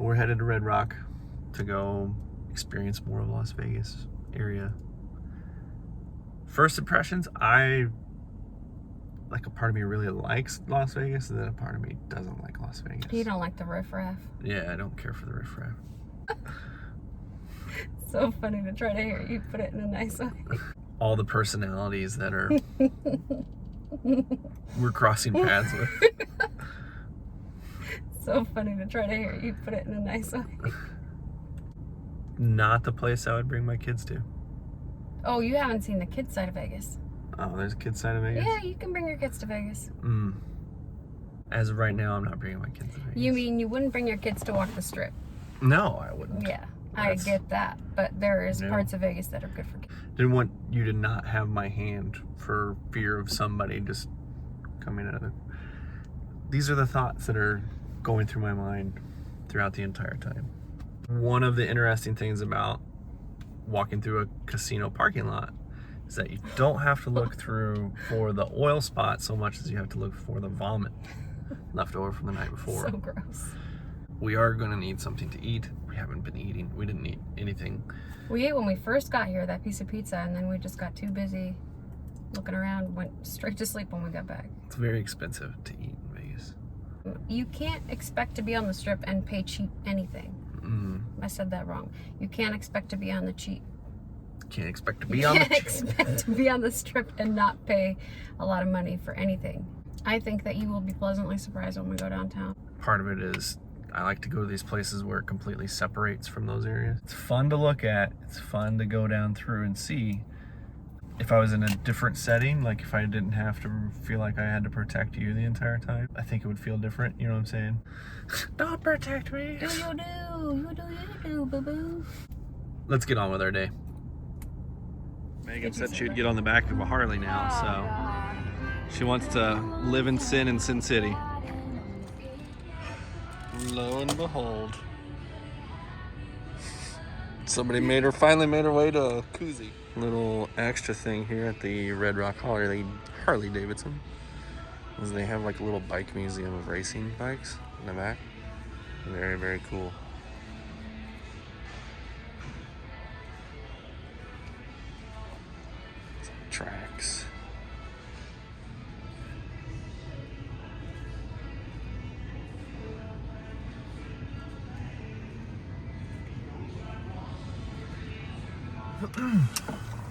But we're headed to Red Rock to go experience more of Las Vegas area. First impressions, a part of me really likes Las Vegas, and then a part of me doesn't like Las Vegas. You don't like the riffraff? Yeah, I don't care for the riffraff. So funny to try to hear you put it in a nice way. All the personalities that are we're crossing paths with. So funny to try to hear you put it in a nice way. Not the place I would bring my kids to. Oh, you haven't seen the kids side of Vegas. Oh, there's a kids side of Vegas? Yeah, you can bring your kids to Vegas. As of right now, I'm not bringing my kids to Vegas. You mean you wouldn't bring your kids to walk the strip? No, I wouldn't. Yeah, I get that. But there is parts of Vegas that are good for kids. Didn't want you to not have my hand for fear of somebody just coming out of it. These are the thoughts that are going through my mind throughout the entire time. One of the interesting things about walking through a casino parking lot is that you don't have to look through for the oil spot so much as you have to look for the vomit left over from the night before. So gross. We are going to need something to eat. We haven't been eating. We didn't eat anything. We ate when we first got here, that piece of pizza, and then we just got too busy looking around, went straight to sleep when we got back. It's very expensive to eat in Vegas. You can't expect to be on the strip and pay cheap anything. I said that wrong. You can't expect to be on the cheap. Can't expect to be on the Can't expect to be on the strip and not pay a lot of money for anything. I think that you will be pleasantly surprised when we go downtown. Part of it is I like to go to these places where it completely separates from those areas. It's fun to look at. It's fun to go down through and see. If I was in a different setting, like if I didn't have to feel like I had to protect you the entire time, I think it would feel different. You know what I'm saying? Don't protect me. Do you do, boo-boo. Let's get on with our day. Megan said she would get on the back of a Harley now, so she wants to live in Sin City. Lo and behold, somebody finally made her way to a koozie. Little extra thing here at the Red Rock Harley Davidson is they have like a little bike museum of racing bikes in the back. Very, very cool. Some tracks.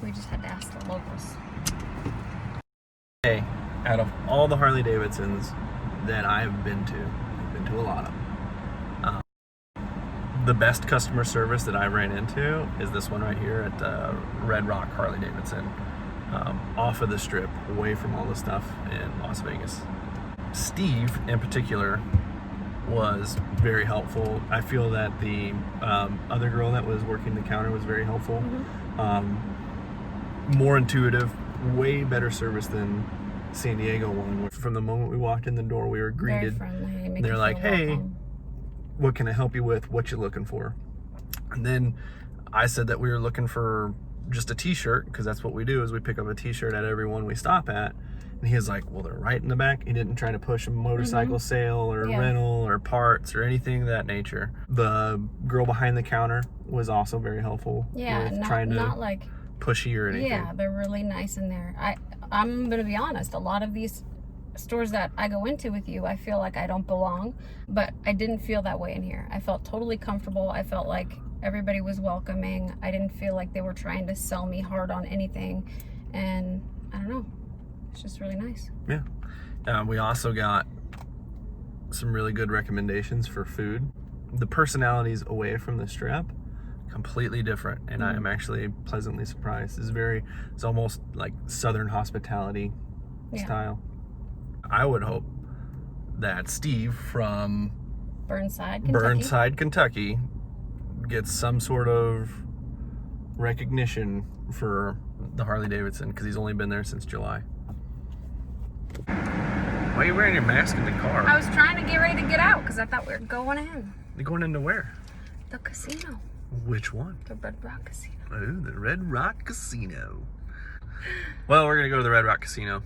We just had to ask the locals. Hey, out of all the Harley Davidsons that I've been to a lot of them, the best customer service that I ran into is this one right here at Red Rock Harley Davidson, off of the strip, away from all the stuff in Las Vegas. Steve, in particular, was very helpful. I feel that the other girl that was working the counter was very helpful. More intuitive, way better service than San Diego one. From the moment we walked in the door, we were greeted. Very friendly. They're like, hey, what can I help you with? What you looking for? And then I said that we were looking for just a t-shirt, because that's what we do, is we pick up a t-shirt at every one we stop at. And he was like, well, they're right in the back. He didn't try to push a motorcycle sale or rental or parts or anything of that nature. The girl behind the counter was also very helpful. Yeah, with trying to not like pushy or anything. Yeah, they're really nice in there. I'm gonna be honest, a lot of these stores that I go into with you, I feel like I don't belong, but I didn't feel that way in here. I felt totally comfortable. I felt like everybody was welcoming. I didn't feel like they were trying to sell me hard on anything, and I don't know, it's just really nice. Yeah. We also got some really good recommendations for food. The personalities away from the strip, completely different, and I am actually pleasantly surprised. It's almost like Southern hospitality style. I would hope that Steve from Burnside, Kentucky gets some sort of recognition for the Harley Davidson, because he's only been there since July. Why are you wearing your mask in the car? I was trying to get ready to get out because I thought we were going in. You're going into where? The casino. Which one? The Red Rock Casino. Oh, the Red Rock Casino. Well, we're going to go to the Red Rock Casino.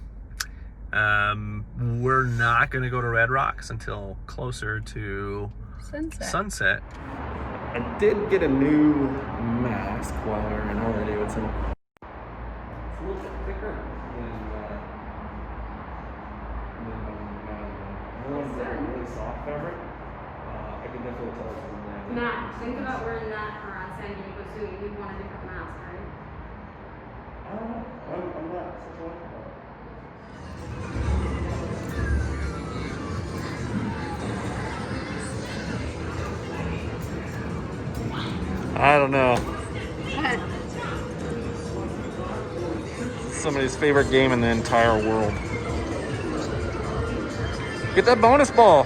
We're not going to go to Red Rocks until closer to Sunset. I did get a new mask while we were in Harley Davidson. It's a little bit thicker than one's like really soft fabric. I can definitely tell it's from that. Matt, think about wearing that for San Diego too. You'd want a different mask, right? I don't know. I'm not such a one. I don't know. Somebody's favorite game in the entire world. Get that bonus ball.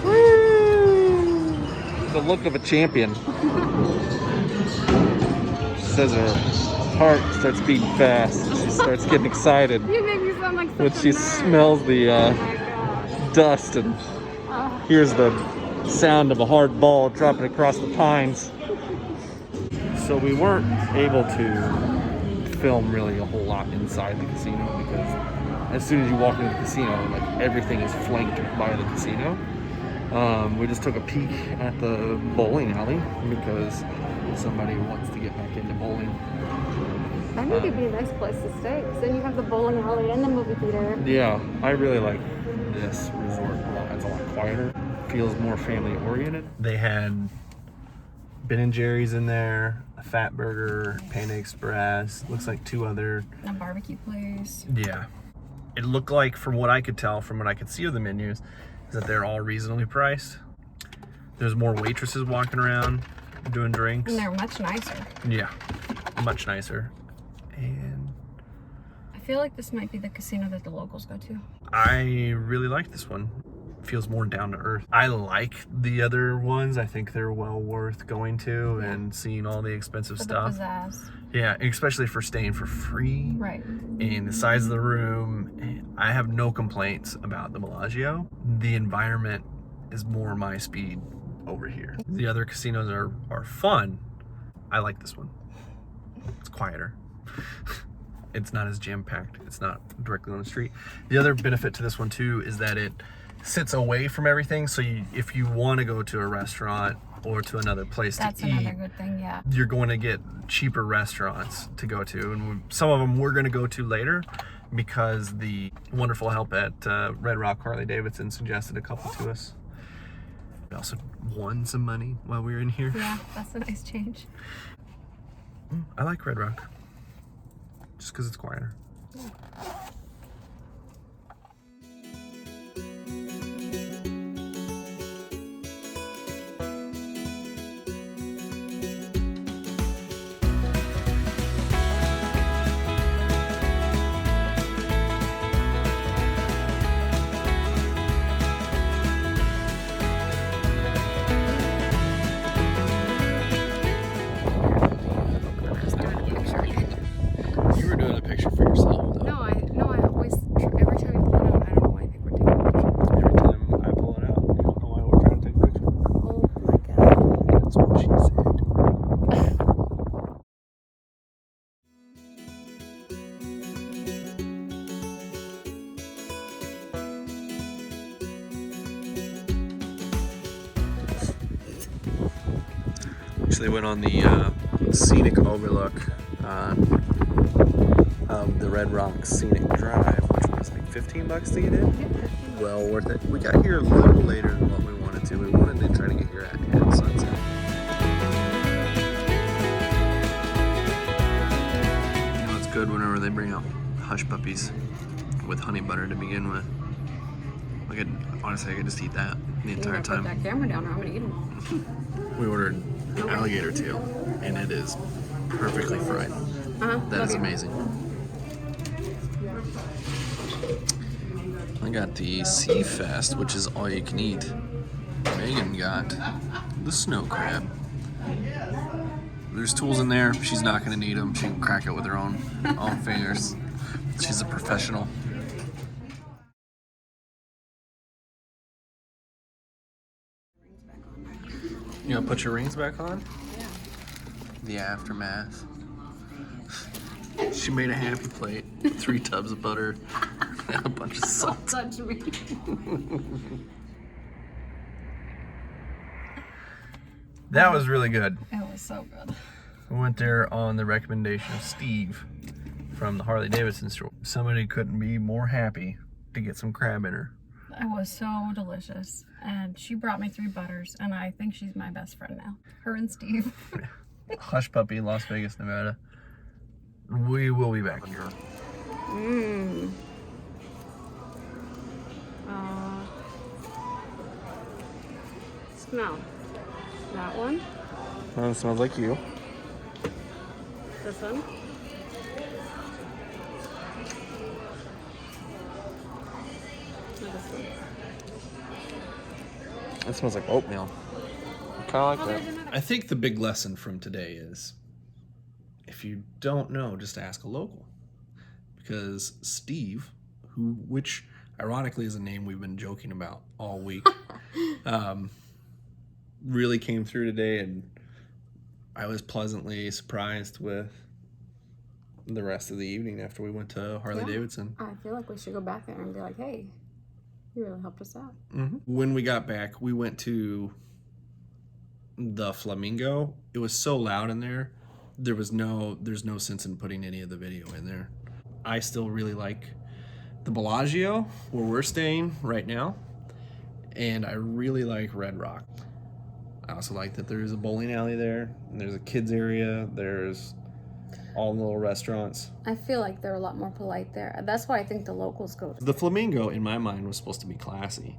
Woo! The look of a champion. She says her heart starts beating fast. She starts getting excited You make me sound like such when a she nerd. smells the Oh my gosh. dust and hears the sound of a hard ball dropping across the pines. So we weren't able to film really a whole lot inside the casino because as soon as you walk into the casino, like everything is flanked by the casino. We just took a peek at the bowling alley because somebody wants to get back into bowling. I think it'd be a nice place to stay because then you have the bowling alley and the movie theater. Yeah, I really like this resort a lot. It's a lot quieter. Feels more family oriented. They had Ben & Jerry's in there, a Fat Burger, Panda Express, looks like two other. A barbecue place. Yeah. It looked like, from what I could tell, from what I could see of the menus, is that they're all reasonably priced. There's more waitresses walking around doing drinks. And they're much nicer. Yeah, much nicer. And I feel like this might be the casino that the locals go to. I really like this one. Feels more down to earth. I like the other ones. I think they're well worth going to and seeing all the expensive For stuff. the pizzazz. Yeah, especially for staying for free. Right. And the size of the room. I have no complaints about the Bellagio. The environment is more my speed over here. The other casinos are fun. I like this one. It's quieter. It's not as jam-packed. It's not directly on the street. The other benefit to this one too is that it sits away from everything. So if you want to go to a restaurant or to another place That's to eat, another good thing, yeah. you're going to get cheaper restaurants to go to. And some of them we're going to go to later because the wonderful help at Red Rock Harley Davidson suggested a couple to us. We also won some money while we were in here. Yeah, that's a nice change. I like Red Rock just because it's quieter. You were doing a picture for yourself, though. No, I always, every time you pull it out, I don't know why I think we're taking a picture. Every time I pull it out, you don't know why we're trying to take a picture. Oh my god. That's what she said. Actually went on the scenic overlook of the Red Rock Scenic Drive, which was like $15 to get in. Well worth it. We got here a little later than what we wanted to. We wanted to try to get here at sunset. You know, it's good whenever they bring out hush puppies with honey butter to begin with. Honestly, I could just eat that the entire time. Put that camera down or I'm gonna eat them all. We ordered alligator tail, and it is perfectly fried. That is amazing. I got the Sea Fest, which is all you can eat. Megan got the snow crab. There's tools in there. She's not going to need them. She can crack it with her own fingers. She's a professional. You gonna put your rings back on? Yeah. The aftermath. She made a happy plate, 3 tubs of butter, and a bunch of salt. Touch me. That was really good. It was so good. We went there on the recommendation of Steve from the Harley Davidson store. Somebody couldn't be more happy to get some crab in her. It was so delicious. And she brought me 3 butters, and I think she's my best friend now. Her and Steve. Hush Puppy, Las Vegas, Nevada. We will be back here. Mmm. Smell. That one. It smells like you. This one. Or this one. It smells like oatmeal. I kind of like that. I think the big lesson from today is, if you don't know, just ask a local. Because Steve, which ironically is a name we've been joking about all week, really came through today, and I was pleasantly surprised with the rest of the evening after we went to Harley Davidson. I feel like we should go back there and be like, hey, you really helped us out. Mm-hmm. When we got back, we went to the Flamingo. It was so loud in there. There's no sense in putting any of the video in there. I still really like the Bellagio, where we're staying right now, and I really like Red Rock. I also like that there's a bowling alley there, and there's a kids area, there's all the little restaurants. I feel like they're a lot more polite there. That's why I think the locals go to. The Flamingo, in my mind, was supposed to be classy,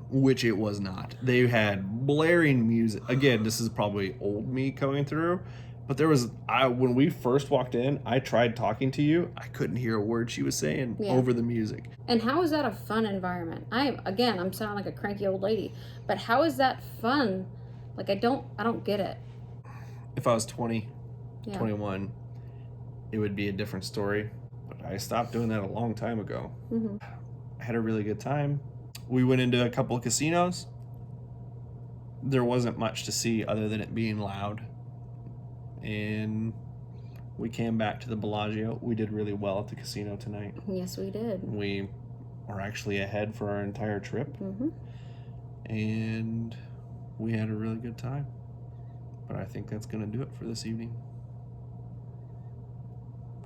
which it was not. They had blaring music. Again, this is probably old me coming through, but when we first walked in, I tried talking to you. I couldn't hear a word she was saying over the music. And how is that a fun environment? I'm sounding like a cranky old lady, but how is that fun? Like, I don't get it. If I was 20, 21, it would be a different story. But I stopped doing that a long time ago. Mm-hmm. I had a really good time. We went into a couple of casinos. There wasn't much to see other than it being loud. And we came back to the Bellagio. We did really well at the casino tonight. Yes, we did. We were actually ahead for our entire trip. Mm-hmm. And we had a really good time. But I think that's going to do it for this evening.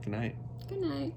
Good night. Good night.